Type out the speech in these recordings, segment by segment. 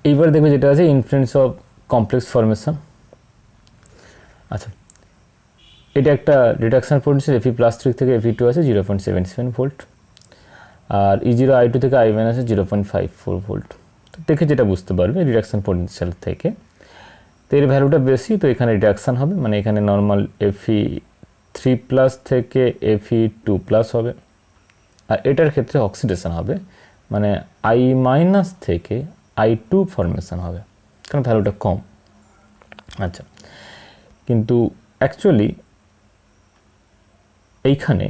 এইবার দেখবে যেটা আছে ইনফ্লুয়েন্স অফ কমপ্লেক্স ফরমেশন। আচ্ছা, এটা একটা রিডাকশন পোটেনশিয়াল Fe+3 থেকে Fe2 আছে 0.77 ভোল্ট, আর E0 I2 থেকে I- আছে 0.54 ভোল্ট। তো দেখে যেটা বুঝতে পারবে রিডাকশন পোটেনশিয়াল থেকে, তো এর ভ্যালুটা বেশি, তো এখানে রিডাকশন হবে, মানে এখানে নর্মাল Fe3+ থেকে Fe2+ হবে, আর এটার ক্ষেত্রে অক্সিডেশন হবে, মানে I- থেকে I2 ফরমেশন হবে, কারণ ভ্যালুটা কম। আচ্ছা, কিন্তু অ্যাকচুয়ালি এইখানে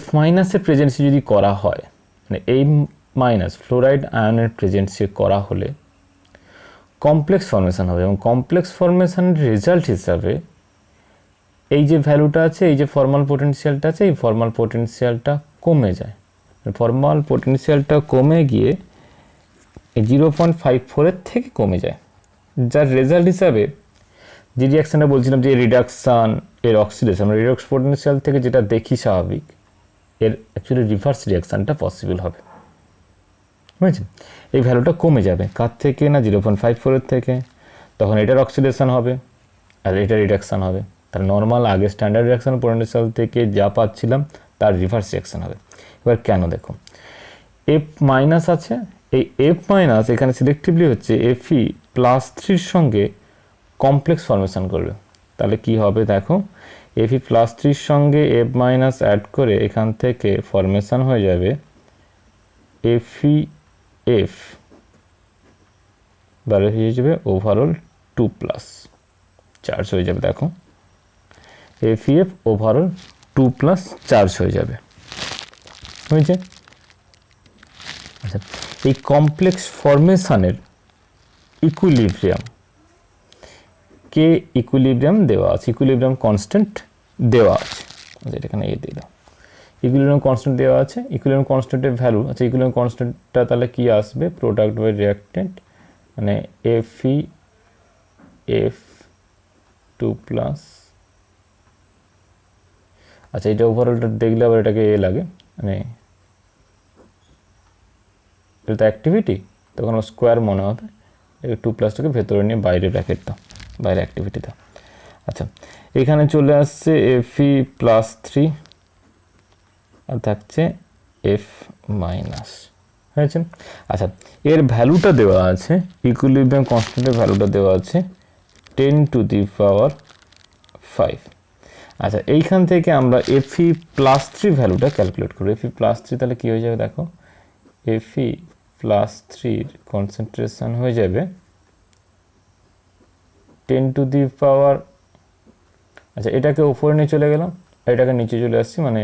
F- প্রেজেন্সি যদি করা হয়, মানে A- ফ্লোরাইড আয়নের প্রেজেন্সি করা হলে কমপ্লেক্স ফরমেশন হবে, এবং কমপ্লেক্স ফরমেশনের রেজাল্ট হিসাবে এই যে ভ্যালুটা আছে, এই যে ফর্মাল পোটেনশিয়ালটা আছে, এই ফর্মাল পোটেনশিয়ালটা কমে যায়, ফর্মাল পোটেনশিয়ালটা কমে গিয়ে এই 0.54 থেকে কমে যায়, যার রেজাল্ট হিসাবে যে রিয়াকশানটা বলছিলাম যে রিডাকশান এর অক্সিডেশন, রিডক্স পোটেনশিয়াল থেকে যেটা দেখি স্বাভাবিক, এর অ্যাকচুয়ালি রিভার্স রিয়াকশানটা পসিবল হবে, বুঝেছেন? এই ভ্যালুটা কমে যাবে কার থেকে না 0.54 থেকে, তখন এটার অক্সিডেশন হবে আর এটা রিডাকশান হবে, তাহলে নর্মাল আগে স্ট্যান্ডার্ড রিয়াকশান পোটেনশিয়াল থেকে যা পাচ্ছিলাম তার রিভার্স রিয়াকশান হবে। এবার কেন দেখো, F- আছে, এই F- এখানে সিলেক্টিভলি হচ্ছে Fe+3 সঙ্গে কমপ্লেক্স ফরমেশন করবে, তাহলে কি হবে দেখো, Fe+3 সঙ্গে F- অ্যাড করে এখান থেকে ফরমেশন হয়ে যাবে FeF, বারে হয়ে যাবে ওভারঅল 2+, চার্জ হয়ে যাবে, দেখো FeF ওভারঅল 2+ চার্জ হয়ে যাবে, হয়েছে? আচ্ছা, এই কমপ্লেক্স ফরমেশনের ইকুইলিব্রিয়াম, কে ইকুইলিব্রিয়াম দেওয়া আছে, ইকুইলিব্রিয়াম কনস্ট্যান্ট দেওয়া আছে, যেটা এখানে এ দিলাম, ইকুইলিব্রিয়াম কনস্ট্যান্ট দেওয়া আছে, ইকুইলিব্রিয়াম কনস্ট্যান্টের ভ্যালু, আচ্ছা ইকুইলিব্রিয়াম কনস্ট্যান্টটা তাহলে কি আসবে, প্রোডাক্ট বাই রিঅ্যাক্ট্যান্ট, মানে FeF2+, আচ্ছা এটা ওভারঅলটা দেখলে আবার এটাকে এ লাগে, মানে এটা তো অ্যাক্টিভিটি, তখন স্কোয়ার মনে হবে, 2+টাকে ভেতরে নিয়ে বাইরে ব্র্যাকেট দাও, বাইরে অ্যাক্টিভিটি দাও। আচ্ছা, এখানে চলে আসছে Fe+3 আর থাকছে F- হয়েছে। আচ্ছা, এর ভ্যালুটা দেওয়া আছে, ইকুইলিব্রিয়াম কনস্ট্যান্টের ভ্যালুটা দেওয়া আছে 10⁵। আচ্ছা, এইখান থেকে আমরা Fe+3 ভ্যালুটা ক্যালকুলেট করব। Fe+3 তাহলে কি হয়ে যাবে দেখো, Fe+3 কনসেন্ট্রেশন হয়ে যাবে 10⁵, আচ্ছা এটাকে উপরে নিয়ে চলে গেলাম, এটাকে নিচে চলে আসছি, মানে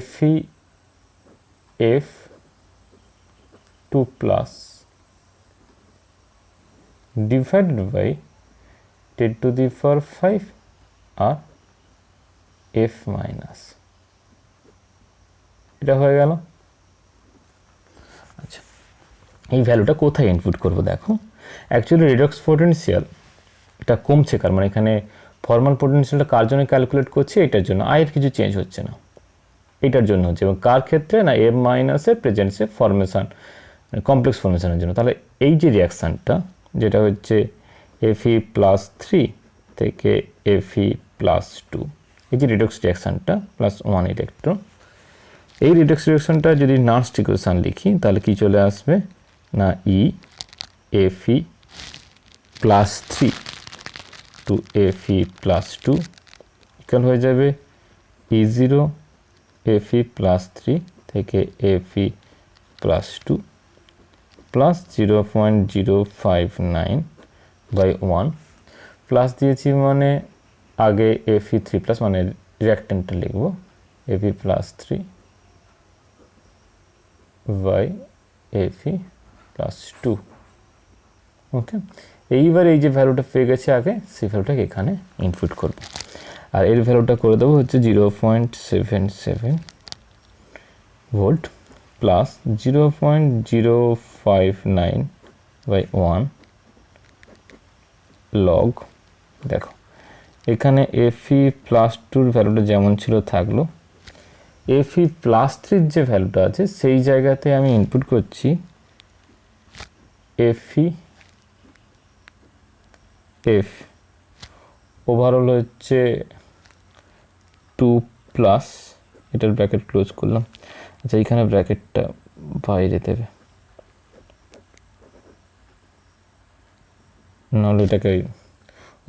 FeF2+ divided by 10⁵ R F-, এটা হয়ে গেল। আচ্ছা, এই ভ্যালুটা কোথায় ইনপুট করব দেখো, অ্যাকচুয়ালি রিডক্স পোটেনশিয়াল এটা কমছে, কার মানে এখানে ফর্মাল পোটেনশিয়ালটা কার জন্য ক্যালকুলেট করছি, এটার জন্য, আয়ের কিছু চেঞ্জ হচ্ছে না, এটার জন্য হচ্ছে, এবং কার ক্ষেত্রে না F- এর প্রেজেন্সে ফরমেশন, কমপ্লেক্স ফরমেশনের জন্য। তাহলে এই যে রিয়াকশানটা যেটা হচ্ছে Fe+3 থেকে Fe+2, এই যে রিডক্স রিয়াকশানটা +1 ইলেকট্রন, এই রিডক্স রিয়াকশনটা যদি নার্স্ট ইকুয়েশন লিখি তাহলে কি চলে আসবে না, Fe+3 টু Fe+2 ইকুয়াল হয়ে যাবে E0 Fe+3 থেকে Fe+2 প্লাস 0.059/1 প্লাস দিয়েছি, মানে আগে Fe3+, মানে রিঅ্যাক্ট্যান্টটা লিখব Fe+3 বাই Fe+2, ওকে। এইবার এই যে ভ্যালুটা পেয়ে গেছে আগে, সেই ভ্যালুটাকে এখানে ইনপুট করব, আর এর ভ্যালুটা করে দেবো হচ্ছে 0.77 ভোল্ট প্লাস 0.059/1 লগ, দেখো এখানে Fe+2 ভ্যালুটা যেমন ছিল থাকলো, Fe+3 যে ভ্যালুটা আছে সেই জায়গাতে আমি ইনপুট করছি এফি এফ ওভারঅল হচ্ছে 2 প্লাস, এটার ব্র্যাকেট ক্লোজ করলাম। আচ্ছা এইখানে ব্র্যাকেটটা বাইরে দেবে, নাহলে এটাকে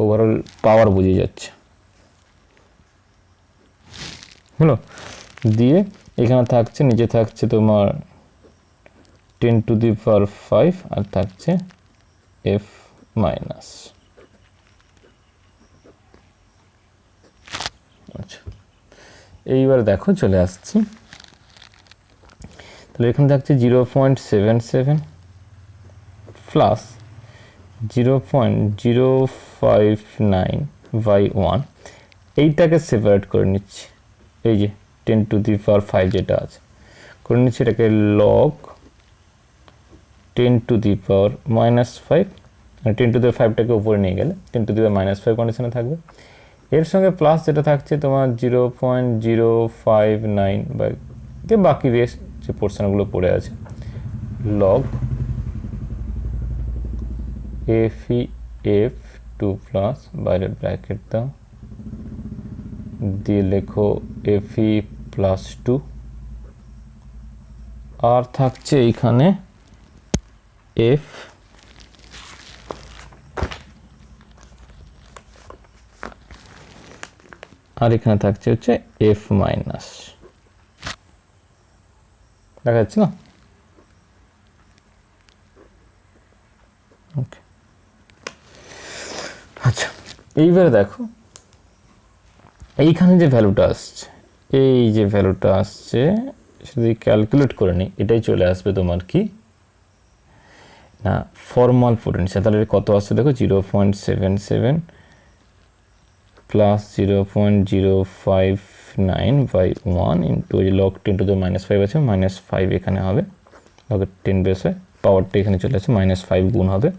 ওভারঅল পাওয়ার বুঝে যাচ্ছে। হলো, দিয়ে এখানে থাকছে, নিচে থাকছে তোমার 10⁵ আর থাকছে এফ মাইনাস। আচ্ছা এইবার দেখো চলে আসছি, তাহলে এখানে থাকছে 0.77 প্লাস 0.059/1, এইটাকে সেপারেট করে নিচ্ছি, এই যে 10⁵ যেটা আছে করে নিচ্ছি, এটাকে লগ 10⁻⁻5, মানে 10⁵টাকে উপরে নিয়ে গেলে 10⁻⁻5 কন্ডিশনে থাকবে। এর সঙ্গে প্লাস যেটা থাকছে তোমার 0.059 বা বাকি রেস্ট যে পোর্শনগুলো পড়ে আছে, লগ এফি এফ 2 প্লাস, বাইরের ব্র্যাকেট দাও, দিয়ে লেখো এফি প্লাস 2, আর থাকছে এইখানে এফ আর এখানে থাকছে হচ্ছে এফ মাইনাস, দেখা যাচ্ছে না? ওকে, আচ্ছা এইবারে দেখো এইখানে যে ভ্যালুটা আসছে, এই যে ভ্যালুটা আসছে যদি ক্যালকুলেট করে নিই, এটাই চলে আসবে তোমার কি না ফর্মাল পোটেনশিয়াল। তাহলে কত আসছে দেখো, 0.77 প্লাস 0.059/1 ইন্টু ওই লগ 10⁻⁵ আছে, -5 এখানে হবে, লগ 10 বেস হয়, পাওয়ারটা এখানে চলে আসছে, -5 গুণ হবে,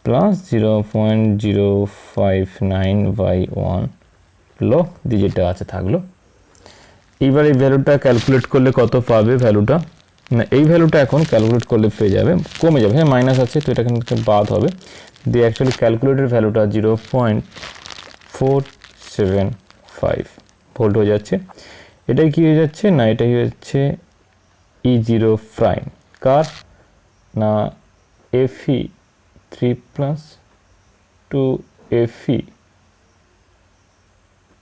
প্লাস 0.059/1 লো দিয়ে যেটা আছে থাকলো। এইবার এই ভ্যালুটা ক্যালকুলেট করলে কত পাবে ভ্যালুটা, না এই ভ্যালুটা এখন ক্যালকুলেট করলে পেয়ে যাবে, কমে যাবে, হ্যাঁ মাইনাস আছে তো এটা এখান থেকে বাদ হবে, দিয়ে অ্যাকচুয়ালি ক্যালকুলেটেড ভ্যালুটা 0.475 ভোল্ট হয়ে যাচ্ছে। এটাই কি হয়ে যাচ্ছে না, এটাই হচ্ছে E0 কার না এফি 3 প্লাস টু এফি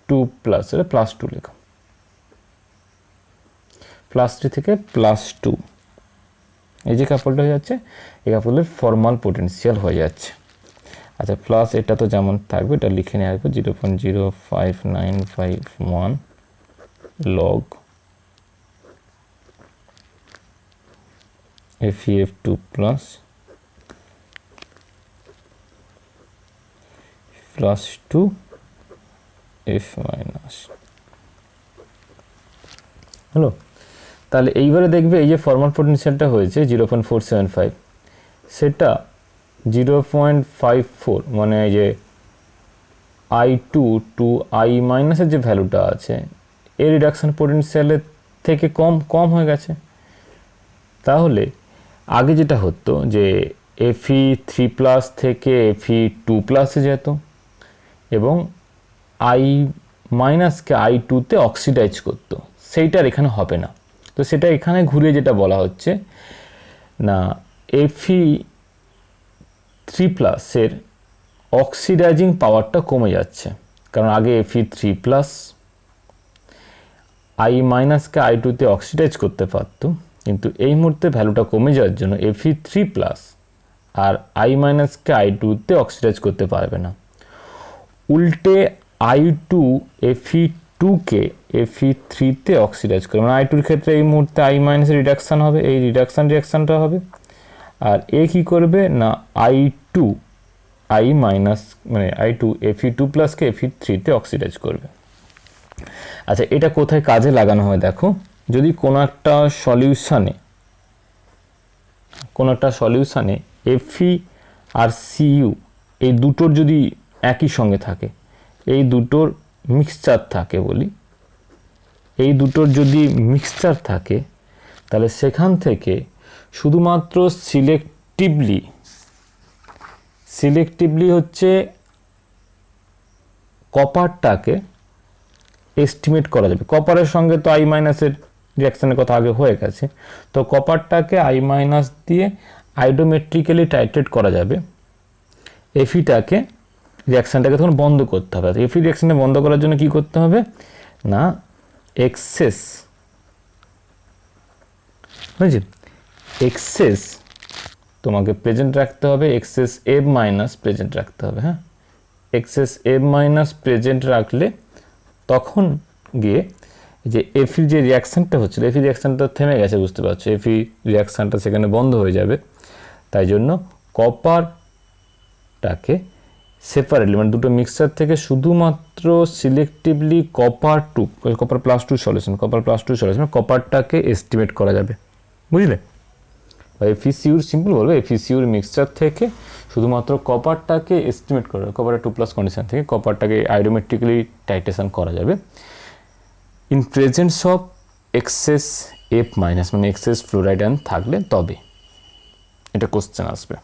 2 প্লাস, এটা +2 লেখো, +3 থেকে +2, এই যে কাপলটা হয়ে যাচ্ছে, এই কাপলের ফর্মাল পোটেনশিয়াল হয়ে যাচ্ছে। আচ্ছা প্লাস এটা তো যেমন থাকবে, এটা লিখে নিয়ে আসবো 0.059/1 লগ এফিএফ 2 প্লাস +2 এফ মাইনাস। হলো, তাহলে এইবারে দেখবে এই যে ফর্মাল পোটেনশিয়ালটা হয়েছে 0.475, সেটা 0.54 মানে এই যে I2 টু I মাইনাসের যে ভ্যালুটা আছে এর রিডাকশন পোটেনশিয়ালের থেকে কম হয়ে গেছে। তাহলে আগে যেটা হতো যে Fe3 প্লাস থেকে Fe2 প্লাসে যেত এবং I মাইনাসকে I2তে অক্সিডাইজ করতো, সেইটার এখানে হবে না। তো সেটা এখানে ঘুরে যেটা বলা হচ্ছে না Fe3 প্লাসের অক্সিডাইজিং পাওয়ারটা কমে যাচ্ছে, কারণ আগে Fe3 প্লাস I মাইনাসকে I2তে অক্সিডাইজ করতে পারতো, কিন্তু এই মুহূর্তে ভ্যালুটা কমে যাওয়ার জন্য Fe3 প্লাস আর I মাইনাসকে I2তে অক্সিডাইজ করতে পারবে না। উল্টে I2 Fe2কে Fe3তে অক্সিডাইজ করে, মানে I2 এর ক্ষেত্রে এই মুহূর্তে I মাইনাসের রিডাকশান হবে, এই রিয়াকশানটা হবে, আর এ কী করবে না I2 I মাইনাস মানে I2 Fe2 প্লাসকে Fe3তে অক্সিডাইজ করবে। আচ্ছা এটা কোথায় কাজে লাগানো হয় দেখো, যদি কোনো একটা সলিউশানে Fe আর Cu এই দুটোর যদি একই সঙ্গে থাকে, এই দুটোর মিক্সচার থাকে বলি, এই দুটোর যদি মিক্সচার থাকে তাহলে সেখান থেকে শুধুমাত্র সিলেক্টিভ সিলেক্টিভলি হচ্ছে কপারটাকে এস্টিমেট করা যাবে। কপারের সঙ্গে তো আই মাইনাসের রিয়াকশানের কথা আগে হয়ে গেছে, তো কপারটাকে আই মাইনাস দিয়ে আইডোমেট্রিক্যালি টাইট্রেট করা যাবে। এফিটাকে রিয়াকশানটাকে তখন বন্ধ করতে হবে। এফি রিয়াকশানটা বন্ধ করার জন্য কি করতে হবে না, এক্সেস বুঝছি এক্সেস তোমাকে প্রেজেন্ট রাখতে হবে, এক্সেস এফ মাইনাস প্রেজেন্ট রাখতে হবে। হ্যাঁ, এক্সেস এফ মাইনাস প্রেজেন্ট রাখলে তখন গিয়ে যে এফির যে রিয়াকশানটা হচ্ছিল, এফি রিয়াকশানটা থেমে গেছে, বুঝতে পারছো, এফি রিয়াকশানটা সেখানে বন্ধ হয়ে যাবে। তাই জন্য কপারটাকে সেপারেটলি মানে দুটো মিক্সচার থেকে শুধুমাত্র selectively copper plus two solution কপারটাকে এস্টিমেট করা যাবে, বুঝলে? বা এফিসিউর সিম্পল বলবো, এফিসিউর মিক্সচার থেকে শুধুমাত্র কপারটাকে এস্টিমেট করা যাবে, কপারের 2+ কন্ডিশন থেকে কপারটাকে আইডোমেট্রিক্যালি টাইট্রেশন করা যাবে in presence of excess F minus, মানে এক্সেস ফ্লোরাইড আয়ন থাকলে তবে এটা কোশ্চেন আসবে।